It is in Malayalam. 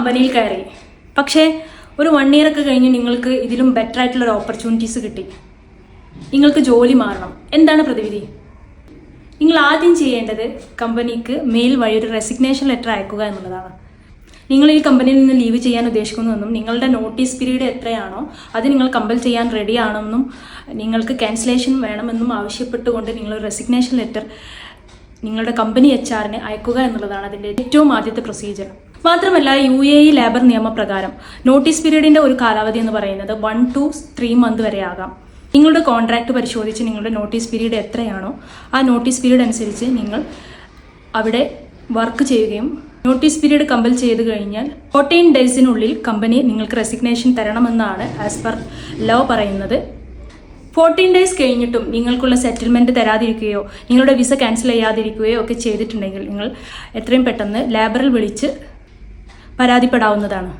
കമ്പനിയിൽ കയറി, പക്ഷേ ഒരു 1 ഇയർ ഒക്കെ കഴിഞ്ഞ് നിങ്ങൾക്ക് ഇതിലും ബെറ്റർ ആയിട്ടുള്ള ഒരു ഓപ്പർച്യൂണിറ്റീസ് കിട്ടി, നിങ്ങൾക്ക് ജോലി മാറണം. എന്താണ് പ്രതിവിധി? നിങ്ങൾ ആദ്യം ചെയ്യേണ്ടത് കമ്പനിക്ക് മെയിൽ വഴി ഒരു റെസിഗ്നേഷൻ ലെറ്റർ അയക്കുക എന്നുള്ളതാണ്. നിങ്ങൾ ഈ കമ്പനിയിൽ നിന്ന് ലീവ് ചെയ്യാൻ ഉദ്ദേശിക്കുന്നുവെന്നും നിങ്ങളുടെ നോട്ടീസ് പീരീഡ് എത്രയാണോ അത് നിങ്ങൾ കമ്പൽ ചെയ്യാൻ റെഡി ആണെന്നും നിങ്ങൾക്ക് ക്യാൻസലേഷൻ വേണമെന്നും ആവശ്യപ്പെട്ടുകൊണ്ട് നിങ്ങൾ റെസിഗ്നേഷൻ ലെറ്റർ നിങ്ങളുടെ കമ്പനി HR-ന് അയക്കുക എന്നുള്ളതാണ് അതിൻ്റെ ഏറ്റവും ആദ്യത്തെ പ്രൊസീജിയർ. മാത്രമല്ല UAE ലേബർ നിയമപ്രകാരം നോട്ടീസ് പീരീഡിൻ്റെ ഒരു കാലാവധി എന്ന് പറയുന്നത് 1 to 3 months വരെ ആകാം. നിങ്ങളുടെ കോൺട്രാക്റ്റ് പരിശോധിച്ച് നിങ്ങളുടെ നോട്ടീസ് പീരീഡ് എത്രയാണോ ആ നോട്ടീസ് പീരീഡ് അനുസരിച്ച് നിങ്ങൾ അവിടെ വർക്ക് ചെയ്യുകയും നോട്ടീസ് പീരീഡ് കമ്പൽ ചെയ്ത് കഴിഞ്ഞാൽ 14 daysനുള്ളിൽ കമ്പനി നിങ്ങൾക്ക് റെസിഗ്നേഷൻ തരണമെന്നാണ് ആസ് പെർ ലോ പറയുന്നത്. 14 days കഴിഞ്ഞിട്ടും നിങ്ങൾക്കുള്ള സെറ്റിൽമെൻറ്റ് തരാതിരിക്കുകയോ നിങ്ങളുടെ വിസ ക്യാൻസൽ ചെയ്യാതിരിക്കുകയോ ഒക്കെ ചെയ്തിട്ടുണ്ടെങ്കിൽ നിങ്ങൾ എത്രയും പെട്ടെന്ന് ലേബറിൽ വിളിച്ച് പരാതിപ്പെടാവുന്നതാണ്.